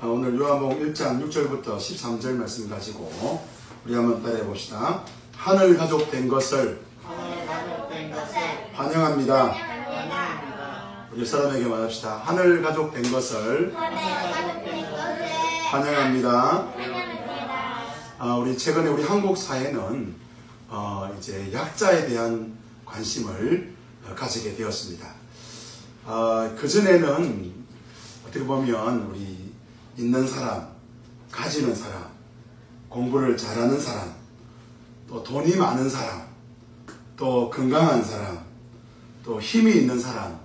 오늘 요한복음 1장 6절부터 13절 말씀 가지고 우리 한번 따라해 봅시다. 하늘 가족 된 것을 환영합니다. 우리 사람에게 말합시다. 하늘 가족 된 것을 환영합니다. 우리 최근에 우리 한국 사회는 이제 약자에 대한 관심을 가지게 되었습니다. 그전에는 어떻게 보면 우리 있는 사람, 가지는 사람, 공부를 잘하는 사람, 또 돈이 많은 사람, 또 건강한 사람, 또 힘이 있는 사람,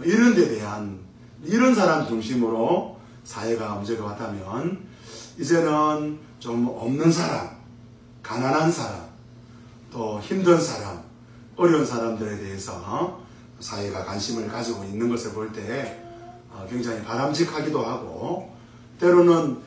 이런 데 대한 이런 사람 중심으로 사회가 문제가 왔다면 이제는 좀 없는 사람, 가난한 사람, 또 힘든 사람, 어려운 사람들에 대해서 사회가 관심을 가지고 있는 것을 볼 때 굉장히 바람직하기도 하고, 때로는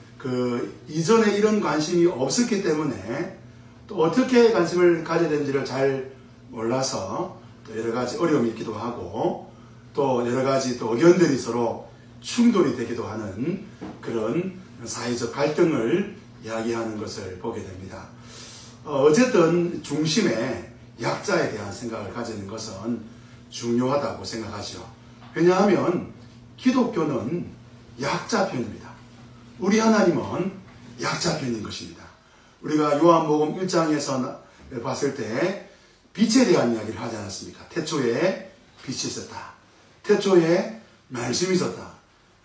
이전에 이런 관심이 없었기 때문에 또 어떻게 관심을 가져야 되는지를 잘 몰라서 또 여러 가지 어려움이 있기도 하고, 또 여러 가지 또 의견들이 서로 충돌이 되기도 하는 그런 사회적 갈등을 이야기하는 것을 보게 됩니다. 어쨌든 중심에 약자에 대한 생각을 가지는 것은 중요하다고 생각하죠. 왜냐하면 기독교는 약자 편입니다. 우리 하나님은 약자 편인 것입니다. 우리가 요한복음 1장에서 봤을 때 빛에 대한 이야기를 하지 않았습니까? 태초에 빛이 있었다. 태초에 말씀이 있었다.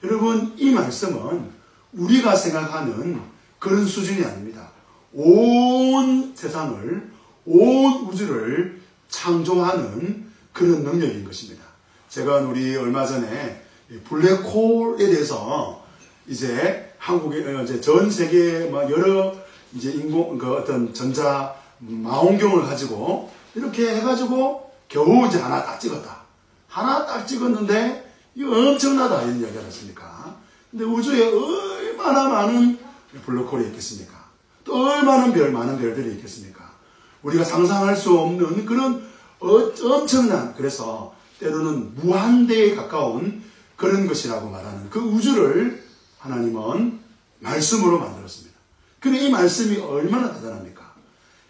여러분, 이 말씀은 우리가 생각하는 그런 수준이 아닙니다. 온 세상을, 온 우주를 창조하는 그런 능력인 것입니다. 제가 우리 얼마 전에 블랙홀에 대해서 이제 한국에, 이제 전 세계 여러 이제 어떤 전자 망원경을 가지고 이렇게 해가지고 겨우 이제 하나 딱 찍었다. 하나 딱 찍었는데 이거 엄청나다 이런 이야기를 했습니까? 근데 우주에 얼마나 많은 블랙홀이 있겠습니까? 또 얼마나 많은 별들이 있겠습니까? 우리가 상상할 수 없는 그런 엄청난, 그래서 때로는 무한대에 가까운 그런 것이라고 말하는 그 우주를 하나님은 말씀으로 만들었습니다. 그런데 이 말씀이 얼마나 대단합니까?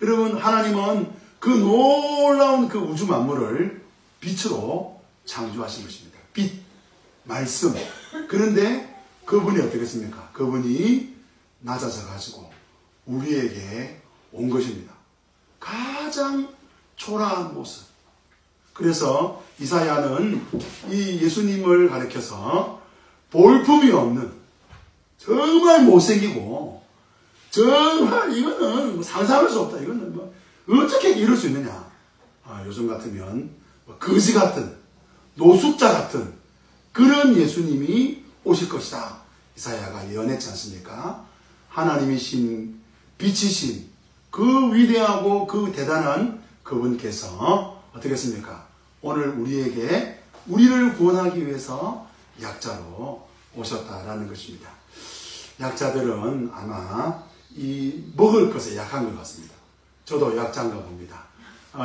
여러분, 하나님은 그 놀라운 그 우주 만물을 빛으로 창조하신 것입니다. 빛, 말씀. 그런데 그분이 어떻겠습니까? 그분이 낮아져 가지고 우리에게 온 것입니다. 가장 초라한 모습. 그래서 이사야는 이 예수님을 가리켜서 볼품이 없는, 정말 못생기고, 정말 이거는 상상할 수 없다. 이거는 어떻게 이럴 수 있느냐. 요즘 같으면 거지 같은, 노숙자 같은 그런 예수님이 오실 것이다. 이사야가 예언했지 않습니까? 하나님이신, 빛이신 그 위대하고 그 대단한 그분께서 어떻게 했습니까? 오늘 우리를 구원하기 위해서 약자로 오셨다라는 것입니다. 약자들은 아마 이 먹을 것에 약한 것 같습니다. 저도 약자인가 봅니다.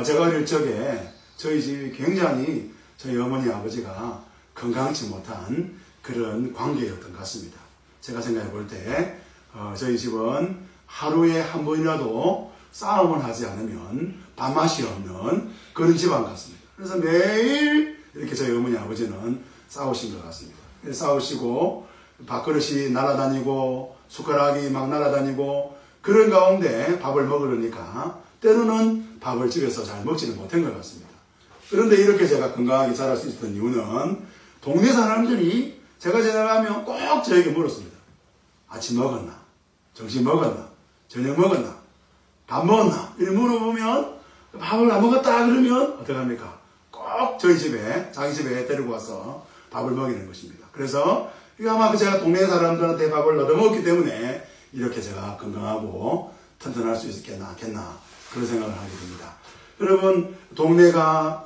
제가 어릴 적에 저희 집이 굉장히 저희 어머니 아버지가 건강치 못한 그런 관계였던 것 같습니다. 제가 생각해 볼 때 저희 집은 하루에 한 번이라도 싸움을 하지 않으면 밥맛이 없는 그런 집안 같습니다. 그래서 매일 이렇게 저희 어머니 아버지는 싸우신 것 같습니다. 싸우시고 밥그릇이 날아다니고 숟가락이 막 날아다니고 그런 가운데 밥을 먹으려니까 때로는 밥을 집에서 잘 먹지는 못한 것 같습니다. 그런데 이렇게 제가 건강하게 자랄 수 있었던 이유는 동네 사람들이 제가 지나가면 꼭 저에게 물었습니다. 아침 먹었나? 점심 먹었나? 저녁 먹었나? 밥 먹었나? 이렇게 물어보면 밥을 안 먹었다 그러면 어떡합니까? 꼭 저희 집에, 자기 집에 데리고 와서 밥을 먹이는 것입니다. 그래서 이거 아마 제가 동네 사람들한테 밥을 얻어먹었기 때문에 이렇게 제가 건강하고 튼튼할 수 있겠나 그런 생각을 하게 됩니다. 여러분, 동네가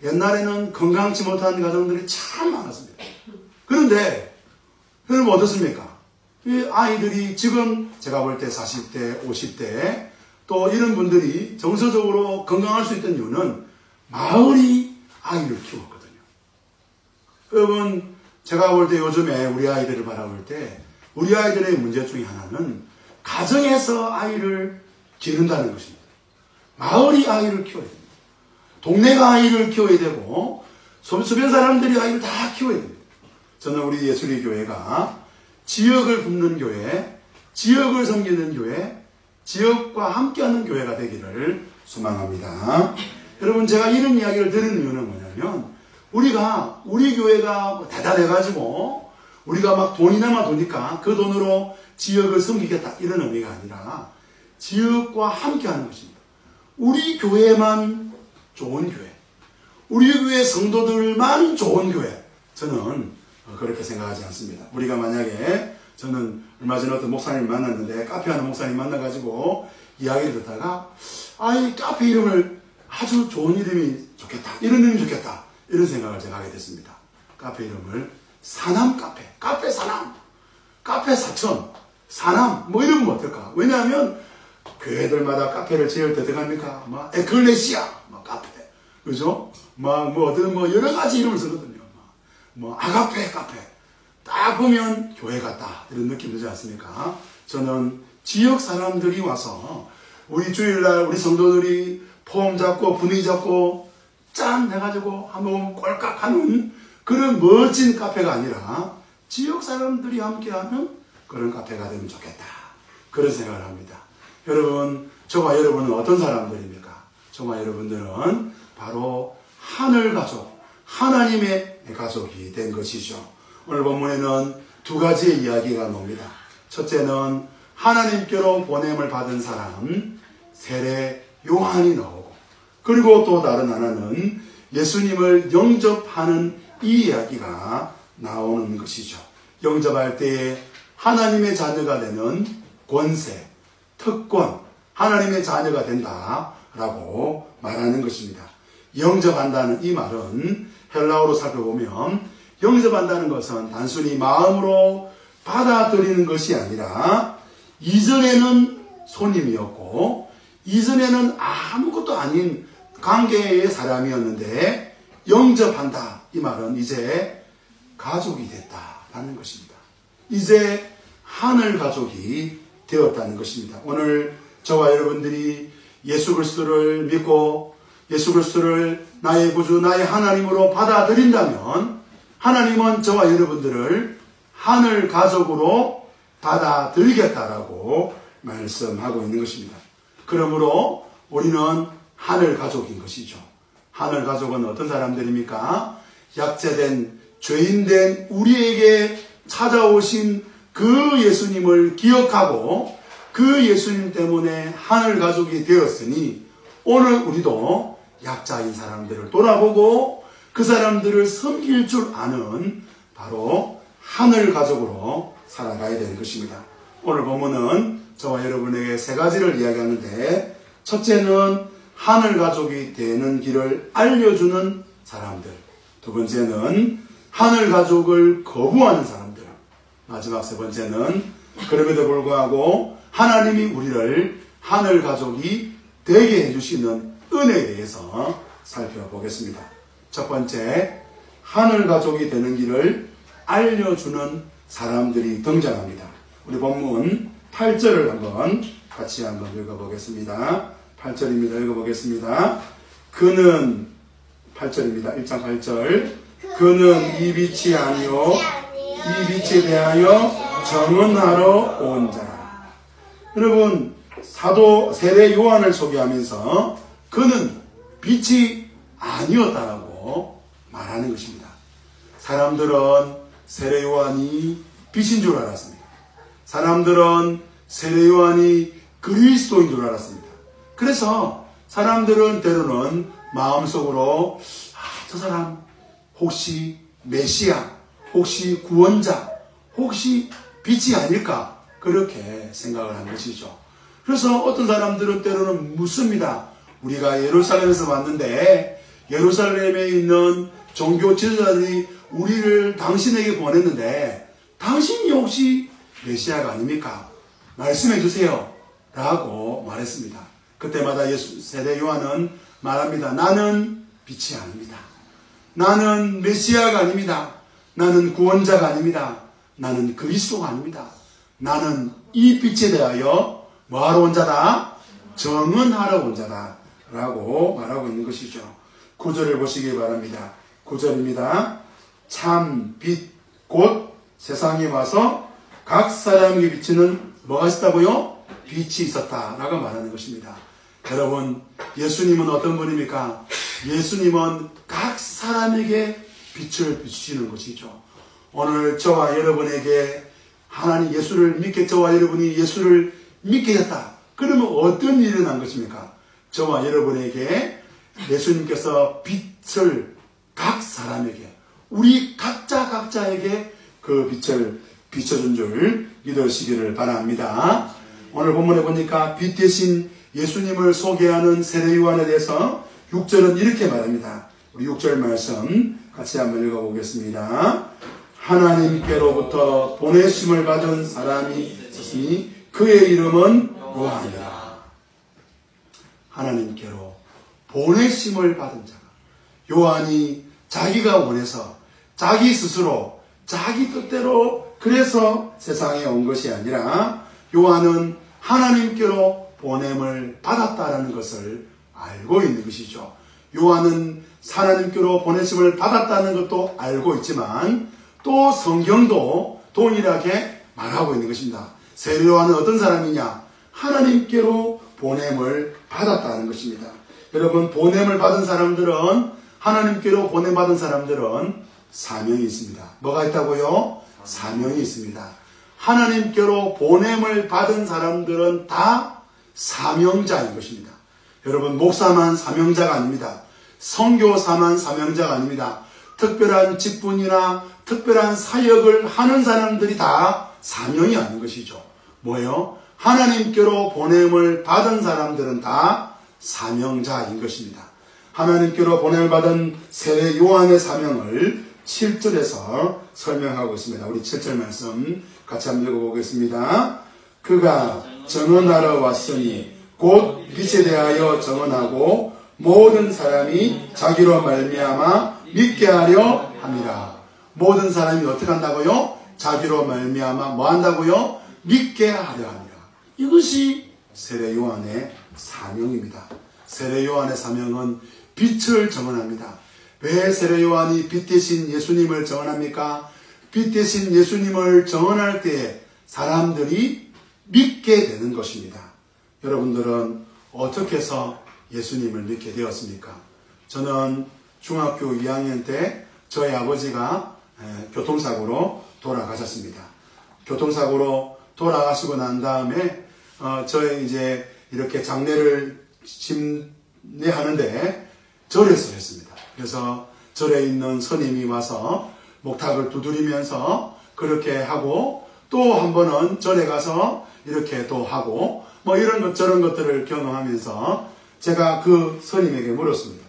옛날에는 건강치 못한 가정들이 참 많았습니다. 그런데 여러분 어떻습니까? 이 아이들이 지금 제가 볼 때 40대, 50대 또 이런 분들이 정서적으로 건강할 수 있던 이유는 마을이 아이를 키웠거든요. 여러분, 제가 볼 때 요즘에 우리 아이들을 바라볼 때 우리 아이들의 문제 중에 하나는 가정에서 아이를 기른다는 것입니다. 마을이 아이를 키워야 됩니다. 동네가 아이를 키워야 되고 주변 사람들이 아이를 다 키워야 됩니다. 저는 우리 예수리 교회가 지역을 굽는 교회, 지역을 섬기는 교회, 지역과 함께하는 교회가 되기를 소망합니다. 여러분, 제가 이런 이야기를 드리는 이유는 뭐냐면, 우리 교회가 대단해가지고 우리가 막 돈이 남아도니까 그 돈으로 지역을 섬기겠다 이런 의미가 아니라 지역과 함께하는 것입니다. 우리 교회만 좋은 교회, 우리 교회 성도들만 좋은 교회, 저는 그렇게 생각하지 않습니다. 우리가 만약에, 저는 얼마 전에 어떤 목사님을 만났는데, 카페 하는 목사님 만나가지고 이야기를 듣다가, 이 카페 이름을 아주 좋은 이름이 좋겠다, 이런 이름이 좋겠다, 이런 생각을 제가 하게 됐습니다. 카페 이름을 사남 카페, 카페 사남, 카페 사천, 사남, 뭐 이러면 어떨까? 왜냐하면 교회들마다 카페를 지을 때 어떡합니까? 막 에클레시아, 막 카페, 그죠? 어떤 여러 가지 이름을 쓰거든요. 아가페 카페. 딱 보면 교회 같다, 이런 느낌 들지 않습니까? 저는 지역 사람들이 와서 우리 주일날 우리 성도들이 폼 잡고 분위기 잡고 짠 해가지고 한번 꼴깍 하는 그런 멋진 카페가 아니라 지역 사람들이 함께하는 그런 카페가 되면 좋겠다, 그런 생각을 합니다. 여러분, 저와 여러분은 어떤 사람들입니까? 저와 여러분들은 바로 하늘 가족, 하나님의 가족이 된 것이죠. 오늘 본문에는 두 가지의 이야기가 나옵니다. 첫째는 하나님께로 보냄을 받은 사람, 세례 요한이 나오고, 그리고 또 다른 하나는 예수님을 영접하는 이 이야기가 나오는 것이죠. 영접할 때에 하나님의 자녀가 되는 권세, 특권, 하나님의 자녀가 된다라고 말하는 것입니다. 영접한다는 이 말은 헬라어로 살펴보면, 영접한다는 것은 단순히 마음으로 받아들이는 것이 아니라, 이전에는 손님이었고 이전에는 아무것도 아닌 관계의 사람이었는데 영접한다, 이 말은 이제 가족이 됐다라는 것입니다. 이제 하늘 가족이 되었다는 것입니다. 오늘 저와 여러분들이 예수 그리스도를 믿고 예수 그리스도를 나의 구주, 나의 하나님으로 받아들인다면, 하나님은 저와 여러분들을 하늘 가족으로 받아들이겠다라고 말씀하고 있는 것입니다. 그러므로 우리는 하늘 가족인 것이죠. 하늘 가족은 어떤 사람들입니까? 약죄된, 죄인된 우리에게 찾아오신 그 예수님을 기억하고 그 예수님 때문에 하늘 가족이 되었으니, 오늘 우리도 약자인 사람들을 돌아보고 그 사람들을 섬길 줄 아는 바로 하늘 가족으로 살아가야 되는 것입니다. 오늘 본문은 저와 여러분에게 세 가지를 이야기하는데, 첫째는 하늘 가족이 되는 길을 알려주는 사람들, 두 번째는 하늘 가족을 거부하는 사람들, 마지막 세 번째는 그럼에도 불구하고 하나님이 우리를 하늘 가족이 되게 해주시는 은혜에 대해서 살펴보겠습니다. 첫 번째, 하늘 가족이 되는 길을 알려주는 사람들이 등장합니다. 우리 본문 8절을 한번 같이 한번 읽어보겠습니다. 8절입니다. 읽어보겠습니다. 그는, 8절입니다. 1장 8절. 그는 이 빛이 아니요 이 빛에 대하여 정언하러 온 자라. 여러분, 사도 세례 요한을 소개하면서 그는 빛이 아니었다라고 말하는 것입니다. 사람들은 세례 요한이 빛인 줄 알았습니다. 사람들은 세례 요한이 그리스도인 줄 알았습니다. 그래서 사람들은 때로는 마음속으로 저 사람 혹시 메시아, 혹시 구원자, 혹시 빛이 아닐까, 그렇게 생각을 한 것이죠. 그래서 어떤 사람들은 때로는 묻습니다. 우리가 예루살렘에서 왔는데 예루살렘에 있는 종교 지도자들이 우리를 당신에게 보냈는데 당신이 혹시 메시아가 아닙니까? 말씀해 주세요 라고 말했습니다. 그때마다 세례 요한은 말합니다. 나는 빛이 아닙니다. 나는 메시아가 아닙니다. 나는 구원자가 아닙니다. 나는 그리스도가 아닙니다. 나는 이 빛에 대하여 뭐하러 온 자다? 정언하러 온 자다 라고 말하고 있는 것이죠. 9절을 보시기 바랍니다. 9절입니다. 참 빛 곧 세상에 와서 각 사람에게 비치는 뭐가 있었다고요? 빛이 있었다 라고 말하는 것입니다. 여러분, 예수님은 어떤 분입니까? 예수님은 각 사람에게 빛을 비추시는 것이죠. 오늘 저와 여러분에게 하나님 예수를 믿게, 저와 여러분이 예수를 믿게 됐다. 그러면 어떤 일이 일어난 것입니까? 저와 여러분에게 예수님께서 빛을 각 사람에게, 우리 각자에게 그 빛을 비춰준 줄 믿으시기를 바랍니다. 오늘 본문에 보니까 빛 대신 예수님을 소개하는 세례 요한에 대해서 6절은 이렇게 말합니다. 우리 6절 말씀 같이 한번 읽어보겠습니다. 하나님께로부터 보내심을 받은 사람이 있었으니 그의 이름은 요한이라. 하나님께로 보내심을 받은 자가, 요한이 자기가 원해서 자기 스스로 자기 뜻대로 그래서 세상에 온 것이 아니라 요한은 하나님께로 보냄을 받았다라는 것을 알고 있는 것이죠. 요한은 하나님께로 보내심을 받았다는 것도 알고 있지만 또 성경도 동일하게 말하고 있는 것입니다. 세례 요한은 어떤 사람이냐? 하나님께로 보냄을 받았다는 것입니다. 여러분, 보냄을 받은 사람들은, 하나님께로 보냄받은 사람들은 사명이 있습니다. 뭐가 있다고요? 사명이 있습니다. 하나님께로 보냄을 받은 사람들은 다 사명자인 것입니다. 여러분, 목사만 사명자가 아닙니다. 선교사만 사명자가 아닙니다. 특별한 직분이나 특별한 사역을 하는 사람들이 다 사명이 아닌 것이죠. 뭐예요? 하나님께로 보냄을 받은 사람들은 다 사명자인 것입니다. 하나님께로 보냄을 받은 세례 요한의 사명을 7절에서 설명하고 있습니다. 우리 7절 말씀 같이 한번 읽어보겠습니다. 그가 정언하러 왔으니 곧 빛에 대하여 정언하고 모든 사람이 자기로 말미암아 믿게 하려 함이라. 모든 사람이 어떻게 한다고요? 자기로 말미암아 뭐 한다고요? 믿게 하려 함이라. 이것이 세례 요한의 사명입니다. 세례 요한의 사명은 빛을 정언합니다. 왜 세례 요한이 빛 대신 예수님을 정언합니까? 빛 대신 예수님을 정언할 때에 사람들이 믿게 되는 것입니다. 여러분들은 어떻게 해서 예수님을 믿게 되었습니까? 저는 중학교 2학년 때 저희 아버지가 교통사고로 돌아가셨습니다. 교통사고로 돌아가시고 난 다음에 저희 이제 이렇게 장례를 집례하는데 절에서 했습니다. 그래서 절에 있는 스님이 와서 목탁을 두드리면서 그렇게 하고 또 한 번은 절에 가서 이렇게 또 하고 뭐 이런 것 저런 것들을 경험하면서 제가 그 스님에게 물었습니다.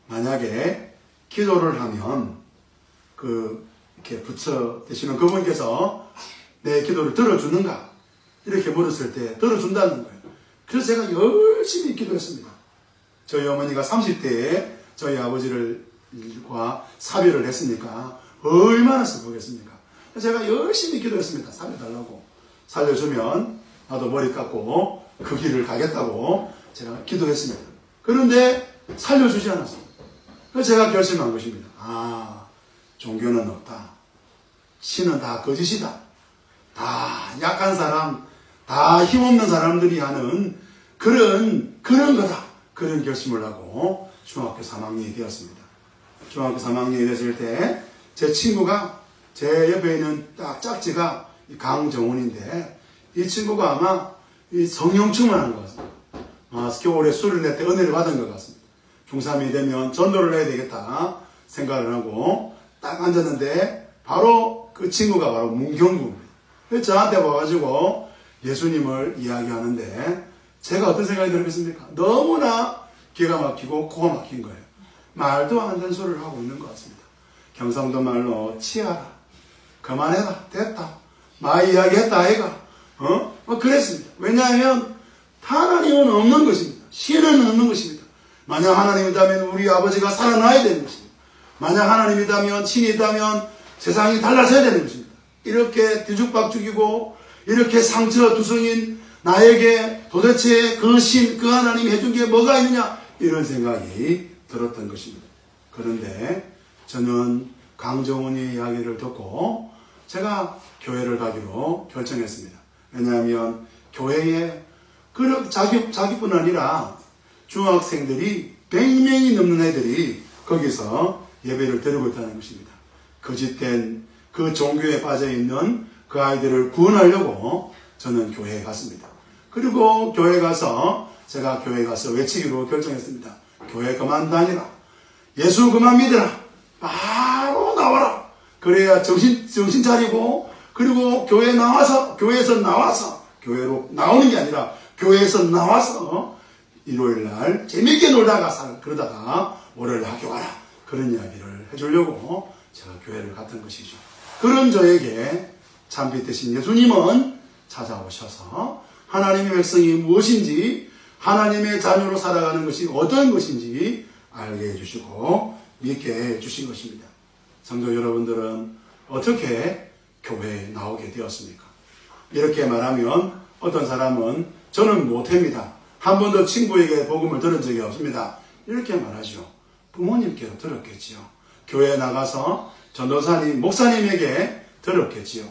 만약에 기도를 하면 이렇게 붙여 되시는 그분께서 내 기도를 들어주는가? 이렇게 물었을 때 들어준다는 거예요. 그래서 제가 열심히 기도했습니다. 저희 어머니가 30대에 저희 아버지과 사별을 했으니까 얼마나 슬프겠습니까? 제가 열심히 기도했습니다. 살려달라고. 살려주면 나도 머리 깎고 그 길을 가겠다고 제가 기도했습니다. 그런데 살려주지 않았습니다. 그래서 제가 결심한 것입니다. 종교는 없다. 신은 다 거짓이다. 다 약한 사람, 다 힘없는 사람들이 하는 그런 거다. 그런 결심을 하고 중학교 3학년이 되었습니다. 중학교 3학년이 됐을 때 제 친구가 제 옆에 있는 딱 짝지가 강정훈인데 이 친구가 아마 이 성령 충만한 것 같습니다. 겨울에 술을 낼 때 은혜를 받은 것 같습니다. 중3이 되면 전도를 해야 되겠다 생각을 하고 딱 앉았는데 바로 그 친구가 바로 문경구입니다. 그래서 저한테 와가지고 예수님을 이야기하는데 제가 어떤 생각이 들었겠습니까? 너무나 기가 막히고 코가 막힌 거예요. 말도 안 되는 소리를 하고 있는 것 같습니다. 경상도 말로 치아라. 그만해라. 됐다. 많이 이야기했다 아이가. 그랬습니다. 왜냐하면 하나님은 없는 것입니다. 신은 없는 것입니다. 만약 하나님이다면 우리 아버지가 살아나야 되는 것입니다. 만약 하나님이다면 신이 있다면 세상이 달라져야 되는 것입니다. 이렇게 뒤죽박죽이고 이렇게 상처투성인 나에게 도대체 그 하나님이 해준 게 뭐가 있느냐, 이런 생각이 들었던 것입니다. 그런데 저는 강정훈의 이야기를 듣고 제가 교회를 가기로 결정했습니다. 왜냐하면 교회에 자기뿐 아니라 중학생들이 100명이 넘는 애들이 거기서 예배를 드리고 있다는 것입니다. 거짓된 그 종교에 빠져있는 그 아이들을 구원하려고 저는 교회에 갔습니다. 그리고 교회에 가서 제가 교회에 가서 외치기로 결정했습니다. 교회 그만 다니라. 예수 그만 믿으라. 바로 나와라. 그래야 정신 차리고, 그리고 교회에서 나와서 교회로 나오는 게 아니라 교회에서 나와서 일요일날 재밌게 놀다가 그러다가 월요일 학교 가라. 그런 이야기를 해주려고 제가 교회를 갔던 것이죠. 그런 저에게 참빛 되신 예수님은 찾아오셔서 하나님의 백성이 무엇인지, 하나님의 자녀로 살아가는 것이 어떤 것인지 알게 해주시고 믿게 해주신 것입니다. 성도 여러분들은 어떻게 교회에 나오게 되었습니까? 이렇게 말하면 어떤 사람은 저는 못합니다. 한 번도 친구에게 복음을 들은 적이 없습니다. 이렇게 말하죠. 부모님께로 들었겠지요. 교회에 나가서 전도사님, 목사님에게 들었겠지요.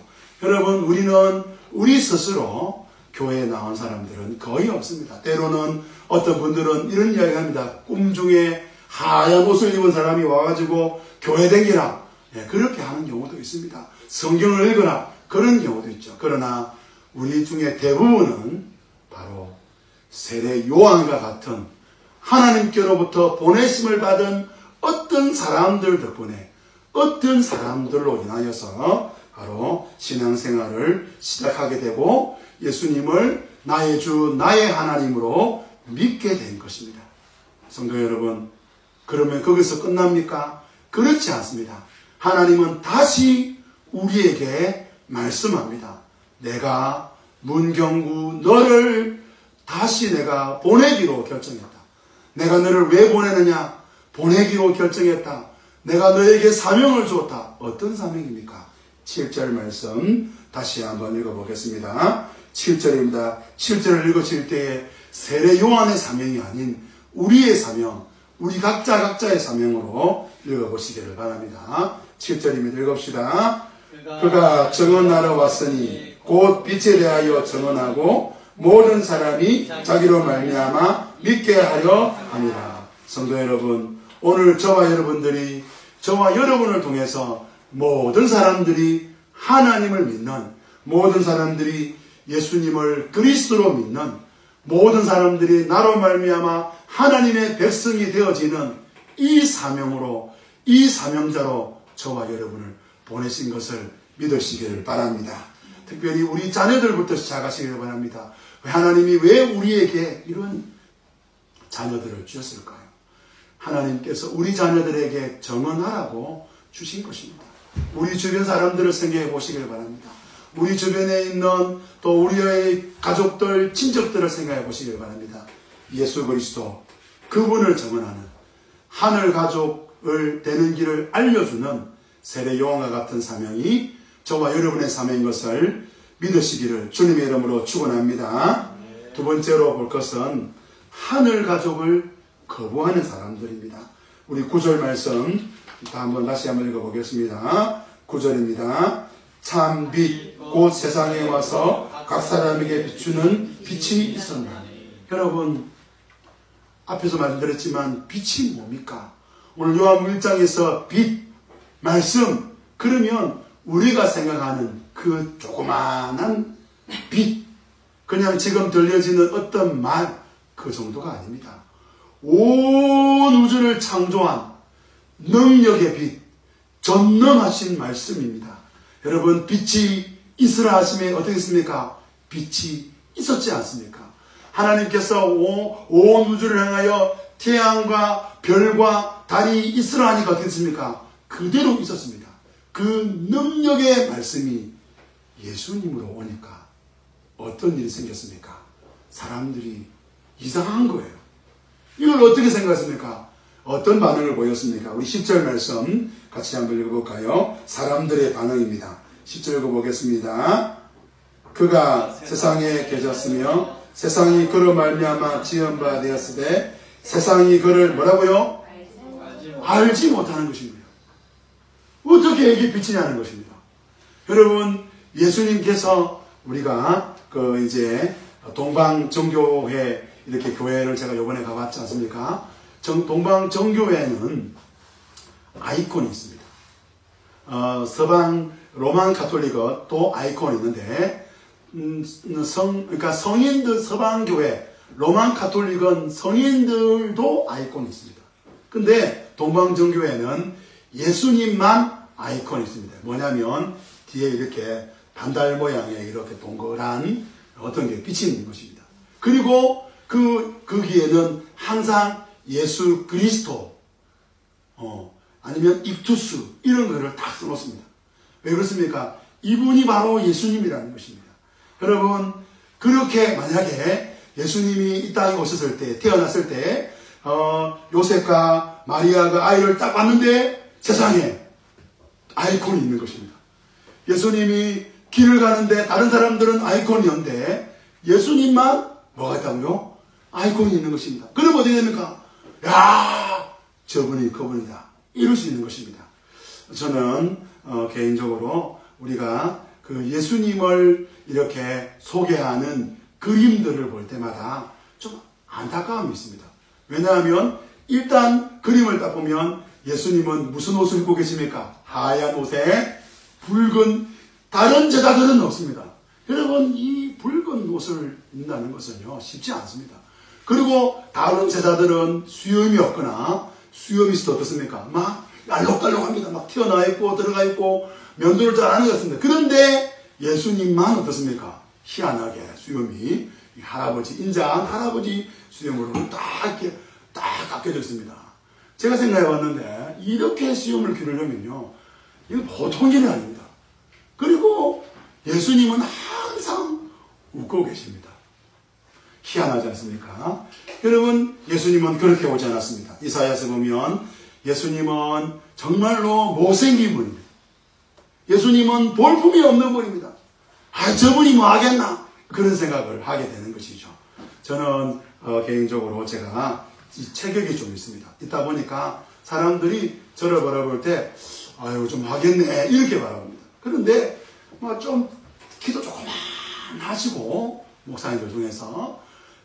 여러분, 우리는 우리 스스로 교회에 나온 사람들은 거의 없습니다. 때로는 어떤 분들은 이런 이야기 합니다. 꿈 중에 하얀 옷을 입은 사람이 와가지고 교회 댕기라. 그렇게 하는 경우도 있습니다. 성경을 읽으라. 그런 경우도 있죠. 그러나 우리 중에 대부분은 바로 세례 요한과 같은 하나님께로부터 보내심을 받은 어떤 사람들 덕분에, 어떤 사람들로 인하여서 바로 신앙생활을 시작하게 되고 예수님을 나의 주, 나의 하나님으로 믿게 된 것입니다. 성도 여러분, 그러면 거기서 끝납니까? 그렇지 않습니다. 하나님은 다시 우리에게 말씀합니다. 내가 문경구 너를 다시 내가 보내기로 결정했다. 내가 너를 왜 보내느냐? 보내기로 결정했다. 내가 너에게 사명을 주었다. 어떤 사명입니까? 7절 말씀 다시 한번 읽어보겠습니다. 7절입니다. 7절을 읽으실 때에 세례 요한의 사명이 아닌 우리의 사명, 우리 각자의 사명으로 읽어보시기를 바랍니다. 7절입니다. 읽읍시다. 그가 증언하러 왔으니 곧 빛에 대하여 증언하고 모든 사람이 자기로 말미암아 믿게 하려 함이라. 성도 여러분, 오늘 저와 여러분을 통해서 모든 사람들이 하나님을 믿는, 모든 사람들이 예수님을 그리스도로 믿는, 모든 사람들이 나로 말미암아 하나님의 백성이 되어지는 이 사명으로, 이 사명자로 저와 여러분을 보내신 것을 믿으시기를 바랍니다. 특별히 우리 자녀들부터 시작하시기를 바랍니다. 하나님이 왜 우리에게 이런 자녀들을 주셨을까요? 하나님께서 우리 자녀들에게 정언하라고 주신 것입니다. 우리 주변 사람들을 생각해 보시길 바랍니다. 우리 주변에 있는 또 우리의 가족들, 친척들을 생각해 보시길 바랍니다. 예수 그리스도, 그분을 정언하는, 하늘 가족을 되는 길을 알려주는 세례 요한과 같은 사명이 저와 여러분의 사명인 것을 믿으시기를 주님의 이름으로 축원합니다. 두 번째로 볼 것은 하늘 가족을 거부하는 사람들입니다. 우리 9절 말씀 다시 한번 읽어보겠습니다. 9절입니다. 참 빛 곧 세상에 와서 각 사람에게 비추는 빛이 있었나니. 여러분, 앞에서 말씀드렸지만 빛이 뭡니까? 오늘 요한복음 1장에서 빛, 말씀, 그러면 우리가 생각하는 그 조그마한 빛, 그냥 지금 들려지는 어떤 말, 그 정도가 아닙니다. 온 우주를 창조한 능력의 빛, 전능하신 말씀입니다. 여러분, 빛이 있으라 하시면 어떻게 했습니까? 빛이 있었지 않습니까? 하나님께서 온 우주를 향하여 태양과 별과 달이 있으라 하니까 어떻게 했습니까? 그대로 있었습니다. 그 능력의 말씀이 예수님으로 오니까 어떤 일이 생겼습니까? 사람들이 이상한 거예요. 이걸 어떻게 생각했습니까? 어떤 반응을 보였습니까? 우리 10절 말씀 같이 한번 읽어볼까요? 사람들의 반응입니다. 10절 읽어보겠습니다. 그가 세상에 계셨으며 세상이 그로 말미암아 지은 바 되었으되 세상이 그를 뭐라고요? 알지 못하는 것입니다. 어떻게 이게 빛이냐는 것입니다. 여러분, 예수님께서 우리가 이제 동방정교회 이렇게 교회를 제가 요번에 가봤지 않습니까? 동방정교회는 아이콘이 있습니다. 서방 로만 가톨릭도 아이콘이 있는데, 그러니까 성인들 서방교회, 로만 가톨릭은 성인들도 아이콘이 있습니다. 근데 동방정교회는 예수님만 아이콘이 있습니다. 뭐냐면 뒤에 이렇게 반달 모양의 이렇게 동그란 어떤 게 비치는 것입니다. 그리고 거기에는 항상 예수 그리스도, 아니면 입투스 이런 거를 딱 써놓습니다. 왜 그렇습니까? 이분이 바로 예수님이라는 것입니다. 여러분, 그렇게 만약에 예수님이 이 땅에 오셨을 때, 태어났을 때, 요셉과 마리아가 아이를 딱 봤는데 세상에 아이콘이 있는 것입니다. 예수님이 길을 가는데 다른 사람들은 아이콘이었는데 예수님만 뭐가 있다고요? 아이콘이 있는 것입니다. 그럼 어떻게 됩니까? 야, 저분이 그분이다. 이럴 수 있는 것입니다. 저는 개인적으로 우리가 그 예수님을 이렇게 소개하는 그림들을 볼 때마다 좀 안타까움이 있습니다. 왜냐하면 일단 그림을 딱 보면 예수님은 무슨 옷을 입고 계십니까? 하얀 옷에 붉은, 다른 제자들은 없습니다. 여러분, 이 붉은 옷을 입는다는 것은요, 쉽지 않습니다. 그리고 다른 제자들은 수염이 없거나 수염이 있어도 어떻습니까? 막 알록달록합니다. 막 튀어나와 있고 들어가 있고 면도를 잘 안 하겠습니다. 그런데 예수님만 어떻습니까? 희한하게 수염이 인자한 할아버지 수염으로 이렇게 딱 깎여져 있습니다. 제가 생각해 봤는데 이렇게 수염을 기르려면요, 이거 보통 일이 아닙니다. 그리고 예수님은 항상 웃고 계십니다. 희한하지 않습니까? 여러분, 예수님은 그렇게 오지 않았습니다. 이사야서 보면 예수님은 정말로 못생긴 분입니다. 예수님은 볼품이 없는 분입니다. 저분이 뭐 하겠나? 그런 생각을 하게 되는 것이죠. 저는 개인적으로 제가 이 체격이 좀 있습니다. 있다 보니까 사람들이 저를 바라볼 때 아유 좀 하겠네 이렇게 바라봅니다. 그런데 뭐 좀 키도 조그만 하시고 목사님들 중에서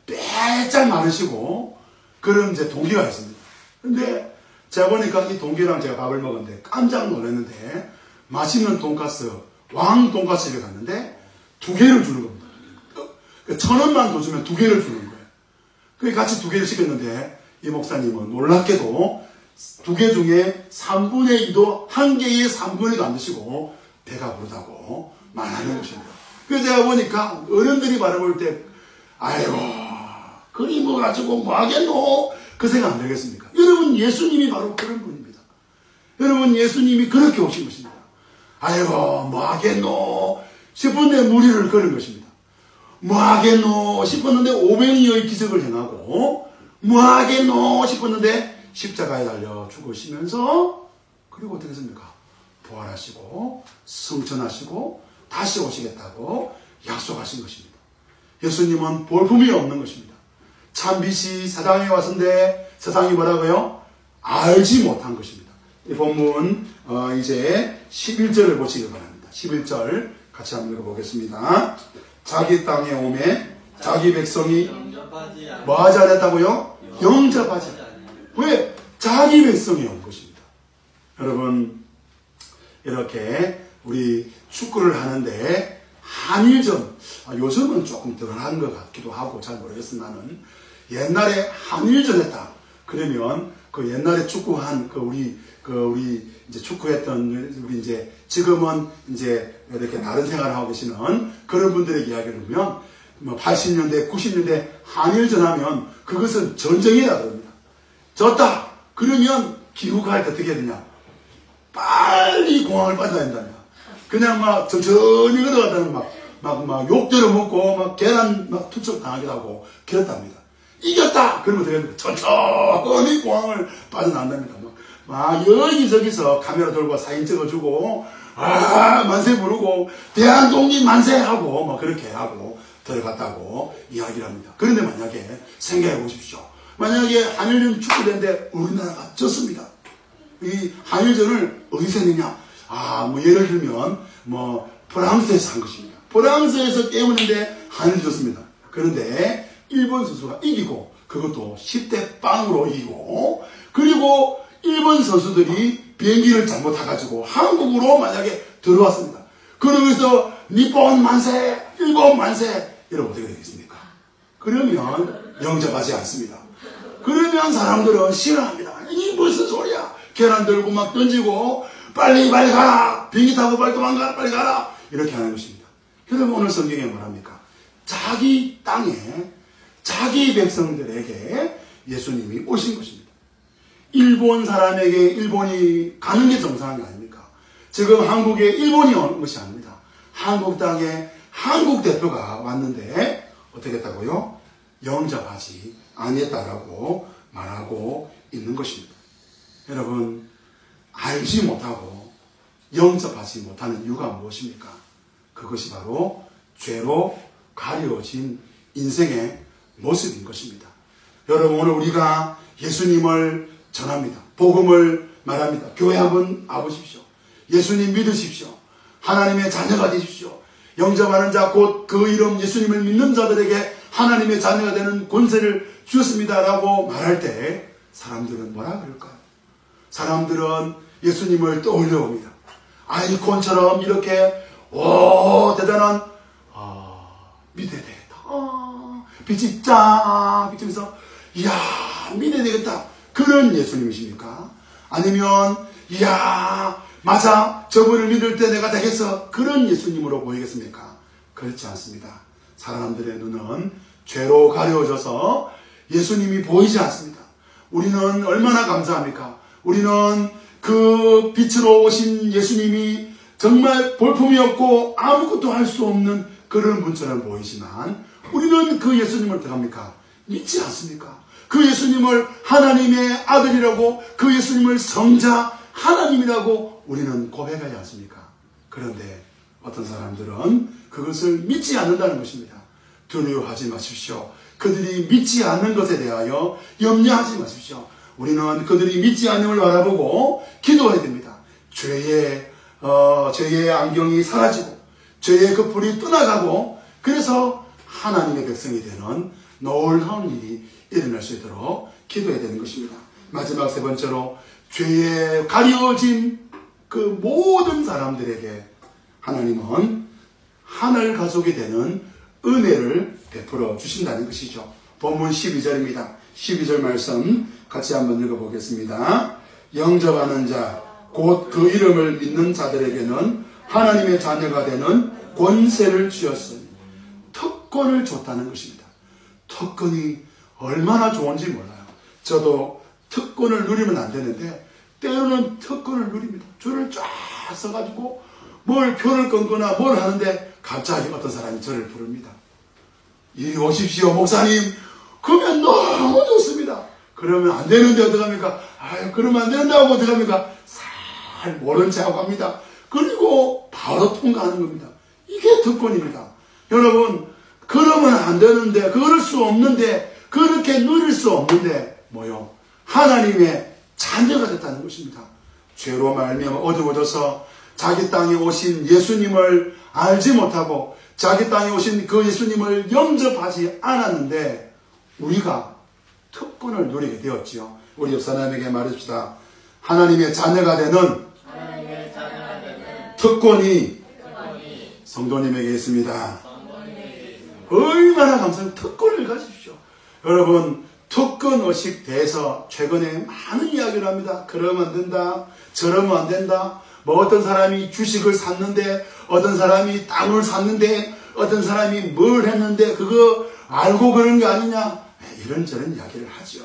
빼짝 많으시고 그런 이제 동기가 있습니다. 근데 제가 보니까 이 동기랑 제가 밥을 먹었는데 깜짝 놀랐는데 맛있는 돈가스, 왕 돈가스를 갔는데 2개를 주는 겁니다. 1,000원만 더 주면 2개를 주는 거예요. 그래 같이 2개를 시켰는데 이 목사님은 놀랍게도 2개 중에 3분의 2도 1개의 3분의 2도 안 드시고 배가 부르다고 말하는 것입니다. 그래서 제가 보니까 어른들이 바라볼 때 아이고 그리 뭐 가지고 뭐 하겠노 그 생각 안 들겠습니까? 여러분 예수님이 바로 그런 분입니다. 여러분 예수님이 그렇게 오신 것입니다. 아이고 뭐 하겠노 싶은데 무리를 걸은 것입니다. 뭐 하겠노 싶었는데 500여의 기적을 행하고 뭐 하겠노 싶었는데 십자가에 달려 죽으시면서 그리고 어떻게 했습니까? 부활하시고 승천하시고 다시 오시겠다고 약속하신 것입니다. 예수님은 볼품이 없는 것입니다. 참 빛이 세상에 왔는데 세상이 뭐라고요? 알지 못한 것입니다. 이 본문 이제 11절을 보시기 바랍니다. 11절 같이 한번 읽어보겠습니다. 자기 땅에 오매 자기 백성이 뭐 하지 않았다고요? 영접하지 않았다. 왜? 자기 백성이 온 것입니다. 여러분 이렇게 우리 축구를 하는데 한일전, 요즘은 조금 덜한 것 같기도 하고 잘 모르겠으나 나는 옛날에 한일전 했다. 그러면 그 옛날에 축구한 우리 이제 축구했던 우리 이제 지금은 이제 이렇게 다른 생활을 하고 계시는 그런 분들의 이야기를 보면 뭐 80년대, 90년대 한일전 하면 그것은 전쟁이라 그럽니다. 졌다. 그러면 귀국할 때 어떻게 해야 되냐? 빨리 공항을 빠져야 된답니다. 그냥 막 천천히 걸어가다는 막 욕대로 먹고 막 계란 막 투척 당하기도 하고 그렇답니다. 이겼다! 그러면 어떻게 됩니까? 천천히 공항을 빠져나간답니다. 막 여기저기서 카메라 돌고 사진 찍어주고 만세 부르고 대한독립 만세하고 뭐 그렇게 하고 들어갔다고 이야기를 합니다. 그런데 만약에 생각해 보십시오. 만약에 한일전 축구대인데 우리나라가 졌습니다. 이 한일전을 어디서 했느냐? 뭐 예를 들면 뭐 프랑스에서 한 것입니다. 프랑스에서 깨우는데 한일이 졌습니다. 그런데 일본 선수가 이기고 그것도 10대 0으로 이기고, 그리고 일본 선수들이 비행기를 잘못 타가지고 한국으로 만약에 들어왔습니다. 그러면서 니폰 만세, 일본 만세 이러면 어떻게 되겠습니까? 그러면 영접하지 않습니다. 그러면 사람들은 싫어합니다. 이 무슨 소리야? 계란 들고 막 던지고 빨리 가라, 비행기 타고 빨리 도망가라, 빨리 가라, 이렇게 하는 것입니다. 여러분, 오늘 성경에 뭐랍니까? 자기 땅에 자기 백성들에게 예수님이 오신 것입니다. 일본 사람에게 일본이 가는 게 정상이 아닙니까? 지금 한국에 일본이 오는 것이 아닙니다. 한국 땅에 한국 대표가 왔는데 어떻게 했다고요? 영접하지 아니했다라고 말하고 있는 것입니다. 여러분, 알지 못하고 영접하지 못하는 이유가 무엇입니까? 그것이 바로 죄로 가려진 인생의 모습인 것입니다. 여러분, 오늘 우리가 예수님을 전합니다. 복음을 말합니다. 교회 한번 와보십시오. 예수님 믿으십시오. 하나님의 자녀가 되십시오. 영접하는 자, 곧 그 이름 예수님을 믿는 자들에게 하나님의 자녀가 되는 권세를 주었습니다라고 말할 때 사람들은 뭐라 그럴까요? 사람들은 예수님을 떠올려 봅니다. 아이콘처럼 이렇게 대단한 믿어야 되겠다. 빛이 쫙 비치면서 이야, 믿어야 되겠다. 그런 예수님이십니까? 아니면 이야, 맞아, 저분을 믿을 때 내가 되겠어. 그런 예수님으로 보이겠습니까? 그렇지 않습니다. 사람들의 눈은 죄로 가려워져서 예수님이 보이지 않습니다. 우리는 얼마나 감사합니까? 우리는 그 빛으로 오신 예수님이 정말 볼품이 없고 아무것도 할 수 없는 그런 분처럼 보이지만 우리는 그 예수님을 어떡합니까? 믿지 않습니까? 그 예수님을 하나님의 아들이라고, 그 예수님을 성자 하나님이라고 우리는 고백하지 않습니까? 그런데 어떤 사람들은 그것을 믿지 않는다는 것입니다. 두려워하지 마십시오. 그들이 믿지 않는 것에 대하여 염려하지 마십시오. 우리는 그들이 믿지 않는 걸 바라보고 기도해야 됩니다. 죄의 안경이 사라지고 죄의 그 불이 떠나가고, 그래서 하나님의 백성이 되는 놀라운 일이 일어날 수 있도록 기도해야 되는 것입니다. 마지막 세 번째로, 죄에 가려진 그 모든 사람들에게 하나님은 하늘 가족이 되는 은혜를 베풀어 주신다는 것이죠. 본문 12절입니다. 12절 말씀 같이 한번 읽어보겠습니다. 영접하는 자, 곧 그 이름을 믿는 자들에게는 하나님의 자녀가 되는 권세를 주었으니, 특권을 줬다는 것입니다. 특권이 얼마나 좋은지 몰라요. 저도 특권을 누리면 안 되는데 때로는 특권을 누립니다. 줄을 쫙 서가지고 뭘 표를 끊거나 뭘 하는데 갑자기 어떤 사람이 저를 부릅니다. 이리 오십시오, 목사님. 그러면 너무 좋습니다. 그러면 안 되는데 어떡합니까? 그러면 안 된다고 어떡합니까? 잘 모른 체 하고 합니다. 그리고 바로 통과하는 겁니다. 이게 특권입니다. 여러분, 그러면 안 되는데, 그럴 수 없는데, 그렇게 누릴 수 없는데 뭐요? 하나님의 자녀가 됐다는 것입니다. 죄로 말미암아 어두워져서 자기 땅에 오신 예수님을 알지 못하고 자기 땅에 오신 그 예수님을 영접하지 않았는데 우리가 특권을 누리게 되었지요. 우리 옆사람에게 말해줍시다. 하나님의 자녀가 되는 특권이 성도님에게 있습니다. 얼마나 감사해요. 특권을 가지십시오. 여러분, 특권의식 대해서 최근에 많은 이야기를 합니다. 그러면 안 된다, 저러면 안 된다. 뭐 어떤 사람이 주식을 샀는데, 어떤 사람이 땅을 샀는데, 어떤 사람이 뭘 했는데 그거 알고 그런 게 아니냐, 이런저런 이야기를 하죠.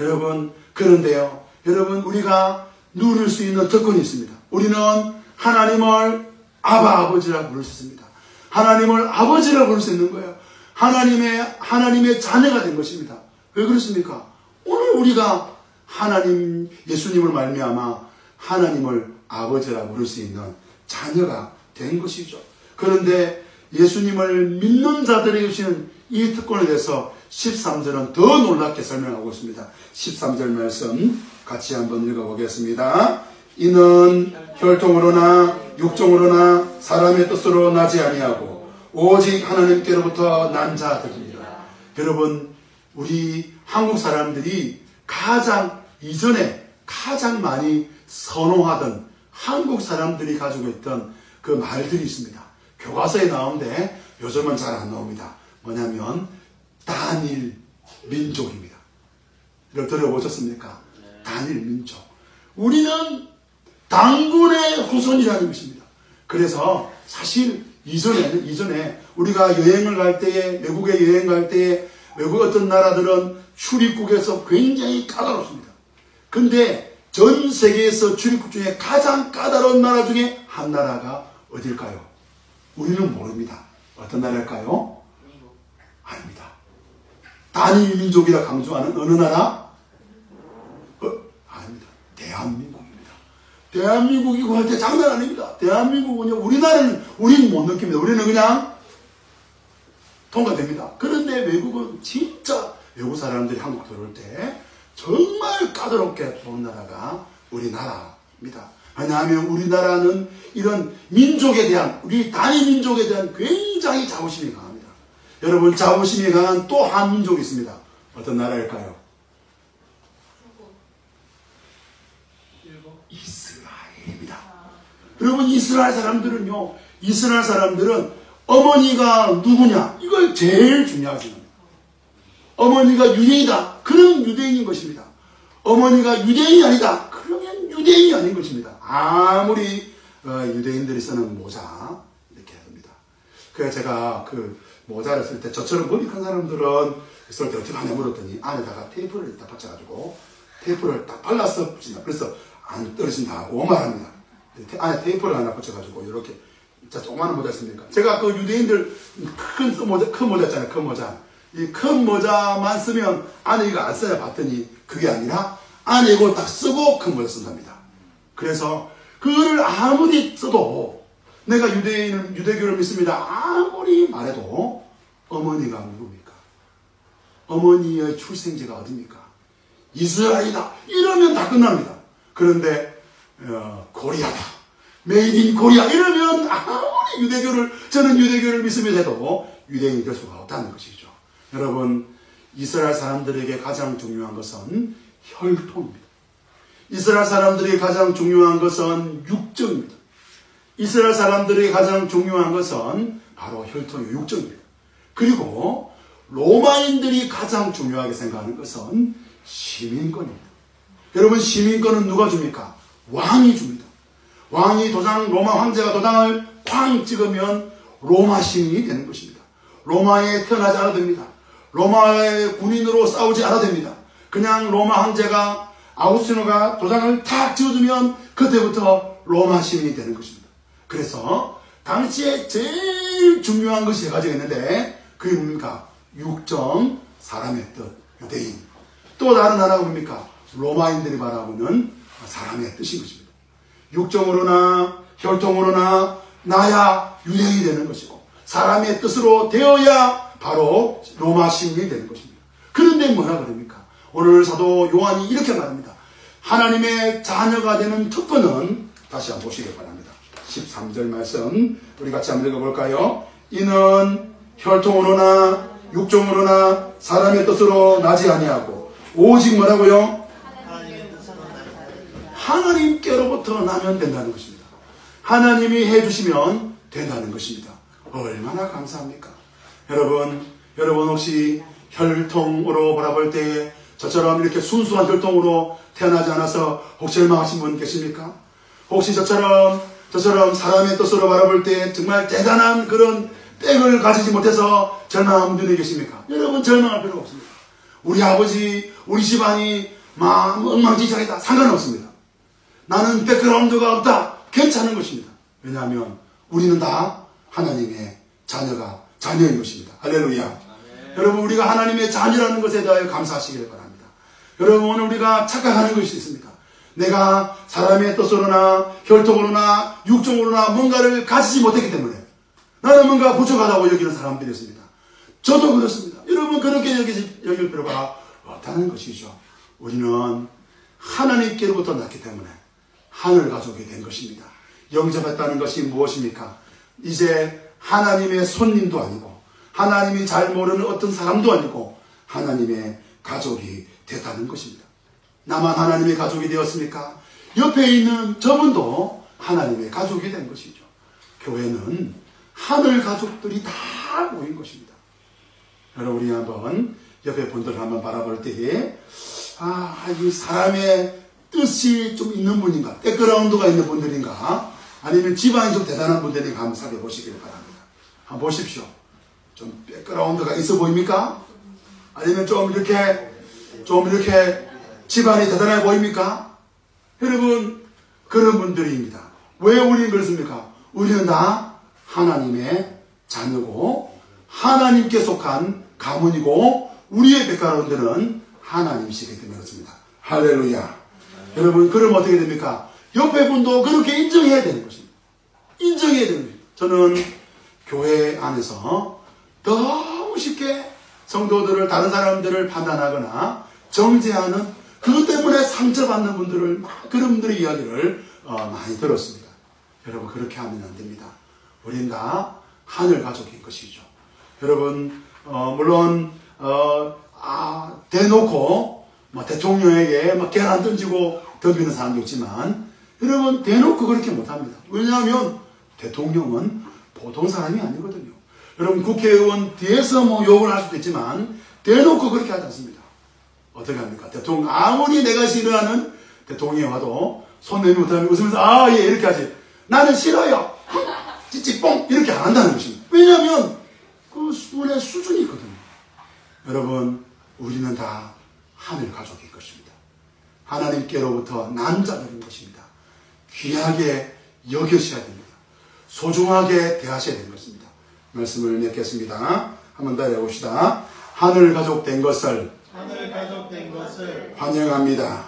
여러분, 그런데요, 여러분, 우리가 누릴 수 있는 특권이 있습니다. 우리는 하나님을 아버지라고 부를 수 있습니다. 하나님을 아버지라고 부를 수 있는 거예요. 하나님의 자녀가 된 것입니다. 왜 그렇습니까? 오늘 우리가 예수님을 말미암아 하나님을 아버지라고 부를 수 있는 자녀가 된 것이죠. 그런데 예수님을 믿는 자들에게 주시는 이 특권에 대해서 13절은 더 놀랍게 설명하고 있습니다. 13절 말씀 같이 한번 읽어보겠습니다. 이는 혈통으로나 육종으로나 사람의 뜻으로 나지 아니하고 오직 하나님께로부터 난 자들입니다. 여러분, 우리 한국 사람들이 이전에 가장 많이 선호하던 한국 사람들이 가지고 있던 그 말들이 있습니다. 교과서에 나오는데 요즘은 잘 안 나옵니다. 뭐냐면 단일 민족입니다. 이걸 들어보셨습니까? 단일 민족. 우리는 당군의 후손이라는 것입니다. 그래서 사실 이전에 우리가 여행을 갈 때에, 외국에 여행 갈 때에 외국 어떤 나라들은 출입국에서 굉장히 까다롭습니다. 근데 전 세계에서 출입국 중에 가장 까다로운 나라 중에 한 나라가 어딜까요? 우리는 모릅니다. 어떤 나라일까요? 아닙니다. 단일 민족이라 강조하는 어느 나라? 아닙니다. 대한민국입니다. 대한민국이고 할 때 장난 아닙니다. 대한민국은요, 우리는 못 느낍니다. 우리는 그냥 통과됩니다. 그런데 외국은 진짜 외국 사람들이 한국 들어올 때 정말 까다롭게 보는 나라가 우리나라입니다. 왜냐하면 우리나라는 이런 민족에 대한, 우리 단일 민족에 대한 굉장히 자부심이 강합니다. 여러분, 자부심이 강한 또 한 민족이 있습니다. 어떤 나라일까요? 이스라엘입니다. 여러분, 이스라엘 사람들은 어머니가 누구냐, 이걸 제일 중요하게 생각합니다. 어머니가 유대인이다, 그럼 유대인인 것입니다. 어머니가 유대인이 아니다, 그러면 유대인이 아닌 것입니다. 아무리 유대인들이 쓰는 모자 이렇게 합니다. 그래서 제가 그 모자를 쓸 때, 저처럼 머리 큰 사람들은 쓸 때 어떻게 하냐 물었더니 안에다가 테이프를 딱 받쳐가지고 테이프를 딱 발라서 붙인다. 그래서 안 떨어진다고 말합니다. 안에 테이프를 하나 붙여가지고 이렇게, 자, 조그마한 모자 있습니까? 제가 그 유대인들 큰 모자 있잖아요. 큰 모자. 이 큰 모자만 쓰면 안에 이거 안 써야 봤더니 그게 아니라 안에 이거 딱 쓰고 큰 모자 쓴답니다. 그래서 그거를 아무리 써도, 내가 유대교를 믿습니다, 아무리 말해도 어머니가 누굽니까? 어머니의 출생지가 어디입니까? 이스라엘이다, 이러면 다 끝납니다. 그런데 코리아다, 메이드 인 코리아 이러면 아무리 저는 유대교를 믿습니다 해도 유대인이 될 수가 없다는 것이죠. 여러분, 이스라엘 사람들에게 가장 중요한 것은 혈통입니다. 이스라엘 사람들에게 가장 중요한 것은 육정입니다. 이스라엘 사람들에게 가장 중요한 것은 바로 혈통의 육정입니다. 그리고 로마인들이 가장 중요하게 생각하는 것은 시민권입니다. 여러분, 시민권은 누가 줍니까? 왕이 줍니다. 로마 황제가 도장을 쾅 찍으면 로마 시민이 되는 것입니다. 로마에 태어나지 않아도 됩니다. 로마의 군인으로 싸우지 않아도 됩니다. 그냥 로마 황제가, 아우구스티노가 도장을 탁 찍어주면 그때부터 로마 시민이 되는 것입니다. 그래서 당시에 제일 중요한 것이 가지고 있는데, 그게 뭡니까? 육정, 사람의 뜻, 유대인. 또 다른 하나가 뭡니까? 로마인들이 바라보는 사람의 뜻인 것입니다. 육정으로나 혈통으로나 나야 유대인이 되는 것이고, 사람의 뜻으로 되어야 바로 로마 시민이 되는 것입니다. 그런데 뭐라 그럽니까? 오늘 사도 요한이 이렇게 말합니다. 하나님의 자녀가 되는 특권은, 다시 한번 보시기 바랍니다. 13절 말씀 우리 같이 한번 읽어볼까요? 이는 혈통으로나 육종으로나 사람의 뜻으로 나지 아니하고 오직 뭐라고요? 하나님께로부터 나면 된다는 것입니다. 하나님이 해주시면 된다는 것입니다. 얼마나 감사합니까? 여러분 혹시 혈통으로 바라볼 때 저처럼 이렇게 순수한 혈통으로 태어나지 않아서 혹시 절망하신 분 계십니까? 혹시 저처럼 사람의 뜻으로 바라볼 때 정말 대단한 그런 빽을 가지지 못해서 절망한 분들이 계십니까? 여러분, 절망할 필요가 없습니다. 우리 아버지, 우리 집안이 엉망진창이다, 상관없습니다. 나는 백그라운드가 없다, 괜찮은 것입니다. 왜냐하면 우리는 다 하나님의 자녀인 것입니다. 할렐루야. 여러분, 우리가 하나님의 자녀라는 것에 대하여 감사하시길 바랍니다. 여러분, 오늘 우리가 착각하는 것이 있습니다. 내가 사람의 뜻으로나 혈통으로나 육종으로나 뭔가를 가지지 못했기 때문에 나는 뭔가 부족하다고 여기는 사람들이었습니다. 저도 그렇습니다. 여러분 그렇게 여길 필요가 없다는 것이죠. 우리는 하나님께로부터 났기 때문에 하늘 가족이 된 것입니다. 영접했다는 것이 무엇입니까? 이제 하나님의 손님도 아니고 하나님이 잘 모르는 어떤 사람도 아니고 하나님의 가족이 됐다는 것입니다. 나만 하나님의 가족이 되었습니까? 옆에 있는 저분도 하나님의 가족이 된 것이죠. 교회는 하늘 가족들이 다 모인 것입니다. 여러분 우리 한번 옆에 분들을 한번 바라볼 때에 이 사람의 뜻이 좀 있는 분인가, 백그라운드가 있는 분들인가, 아니면 집안이 좀 대단한 분들인가 한번 살펴보시길 바랍니다. 한번 보십시오. 좀 백그라운드가 있어 보입니까? 아니면 좀 이렇게 집안이 대단해 보입니까? 여러분 그런 분들입니다. 왜 우리는 그렇습니까? 우리는 다 하나님의 자녀고 하나님께 속한 가문이고 우리의 백그라운드는 하나님이시기 때문에 그렇습니다. 할렐루야. 여러분 그럼 어떻게 됩니까? 옆에 분도 그렇게 인정해야 되는 것입니다. 인정해야 되는 것입니다. 저는 교회 안에서 너무 쉽게 성도들을 다른 사람들을 판단하거나 정죄하는 그것 때문에 상처받는 분들을 그런 분들의 이야기를 많이 들었습니다. 여러분 그렇게 하면 안 됩니다. 우린 다 하늘 가족인 것이죠. 여러분 물론 대놓고 대통령에게 계란 던지고 덤비는 사람도 있지만 여러분 대놓고 그렇게 못합니다. 왜냐하면 대통령은 보통 사람이 아니거든요. 여러분 국회의원 뒤에서 욕을 할 수도 있지만 대놓고 그렇게 하지 않습니다. 어떻게 합니까? 대통령 아무리 내가 싫어하는 대통령이 와도 손 내밀 못하면 웃으면서 예 이렇게 하지. 나는 싫어요. 찌찌뽕 이렇게 안 한다는 것입니다. 왜냐하면 그 분의 수준이 있거든요. 여러분 우리는 다 하늘 가족인 것입니다. 하나님께로부터 난 자들인 것입니다. 귀하게 여겨셔야 됩니다. 소중하게 대하셔야 되는 것입니다. 말씀을 맺겠습니다. 한번 더 해봅시다. 하늘 가족 된 것을 환영합니다.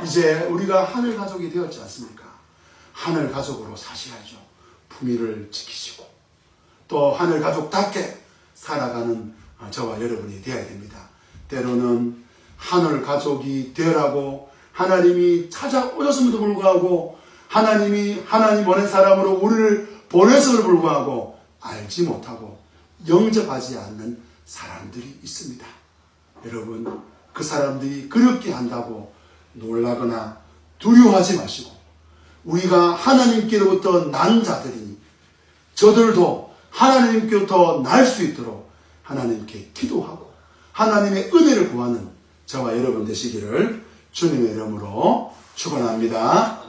이제 우리가 하늘 가족이 되었지 않습니까? 하늘 가족으로 사셔야죠. 품위를 지키시고 또 하늘 가족답게 살아가는 저와 여러분이 되어야 됩니다. 때로는 하늘 가족이 되라고 하나님이 찾아오셨음에도 불구하고 하나님 보낸 사람으로 우리를 보냈음에도 불구하고 알지 못하고 영접하지 않는 사람들이 있습니다. 여러분 그 사람들이 그렇게 한다고 놀라거나 두려워하지 마시고 우리가 하나님께로부터 난 자들이니 저들도 하나님께로부터 날 수 있도록 하나님께 기도하고 하나님의 은혜를 구하는 저와 여러분 되시기를 주님의 이름으로 축원합니다.